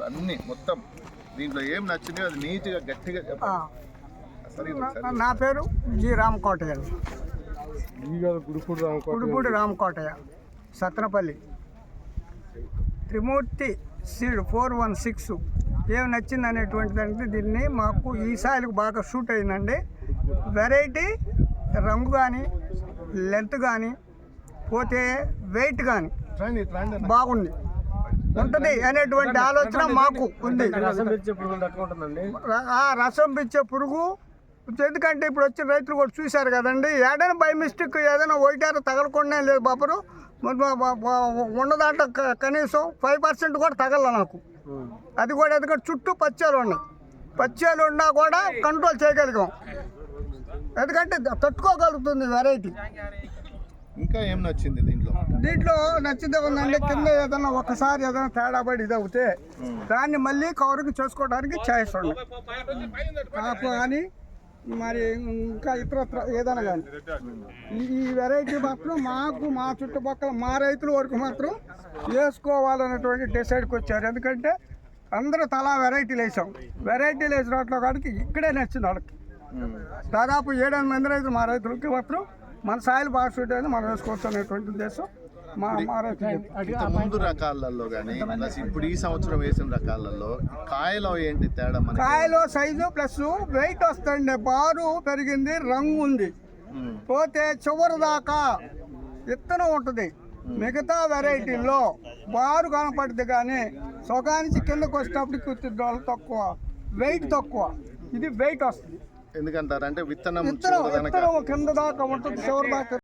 అన్ని మొత్తం దీంట్లో ఏం నచ్చింది అది నీట్గా గట్టిగా చెప్పండి. నా పేరు జి రామకోటయ్య, గుడిపూడి రామకోటయ్య, సత్రపల్లి. త్రిమూర్తి సీడ్ 416 ఏం నచ్చింది అనేటువంటిది అంటే దీన్ని మాకు ఈ సాయిలకు బాగా షూట్ అయిందండి. వెరైటీ, రంగు కానీ, లెంత్ కానీ, పోతే వెయిట్ కానీ బాగుంది ఉంటుంది అనేటువంటి ఆలోచన మాకు ఉంది. రసం పిచ్చే పురుగు ఎందుకంటే ఇప్పుడు వచ్చిన రైతులు కూడా చూశారు కదండి, ఏదైనా బై మిస్టేక్ ఏదైనా ఒకటారు తగలకుండా లేదు బాబరు ఉన్నదాంట్లో కనీసం 5% కూడా తగల నాకు. అది కూడా ఎందుకంటే చుట్టూ పచ్చేలు ఉన్నాయి, పచ్చేలు ఉన్నా కూడా కంట్రోల్ చేయగలిగాం ఎందుకంటే తట్టుకోగలుగుతుంది వెరైటీ. ఇంకా ఏం నచ్చింది దీంట్లో నచ్చిందే ఉందండి, కింద ఏదైనా ఒకసారి ఏదైనా తేడా పడి ఇది అవుతే దాన్ని మళ్ళీ కవరింగ్ చేసుకోవడానికి ఛాయిస్ ఉన్నాయి కానీ మరి ఇంకా ఇతరత్ర ఏదైనా కానీ ఈ వెరైటీ మాత్రం మాకు మా చుట్టుపక్కల మా రైతుల వరకు మాత్రం వేసుకోవాలనేటువంటి డిసైడ్కి వచ్చారు. ఎందుకంటే అందరూ తలా వెరైటీలు వేసాం, వెరైటీలు వేసిన వాటిలో కాడికి ఇక్కడే నచ్చింది వాళ్ళకి. దాదాపు 7-8 మంది రైతులు మా రైతులకి మాత్రం మన సాయిల్ బాగా షూట్ అయితే మనం వేసుకోవచ్చు అనేటువంటి ఉద్దేశం మా రైతులు. ముందు రకాలలో కానీ ఇప్పుడు ఈ సంవత్సరం వేసిన రకాలలో కాయలో ఏంటి తేడా? కాయలో సైజు ప్లస్ వెయిట్ వస్తుంది, బారు పెరిగింది, రంగు ఉంది, పోతే చివరి దాకా విత్తనం ఉంటుంది. మిగతా వెరైటీల్లో బారు కనపడుతుంది కానీ సొగానికి కిందకు వచ్చేటప్పటికి తక్కువ, వెయిట్ తక్కువ. ఇది వెయిట్ వస్తుంది ఎందుకంటారు అంటే విత్తనం కింద దాకా ఉంటుంది, చివరి దాకా.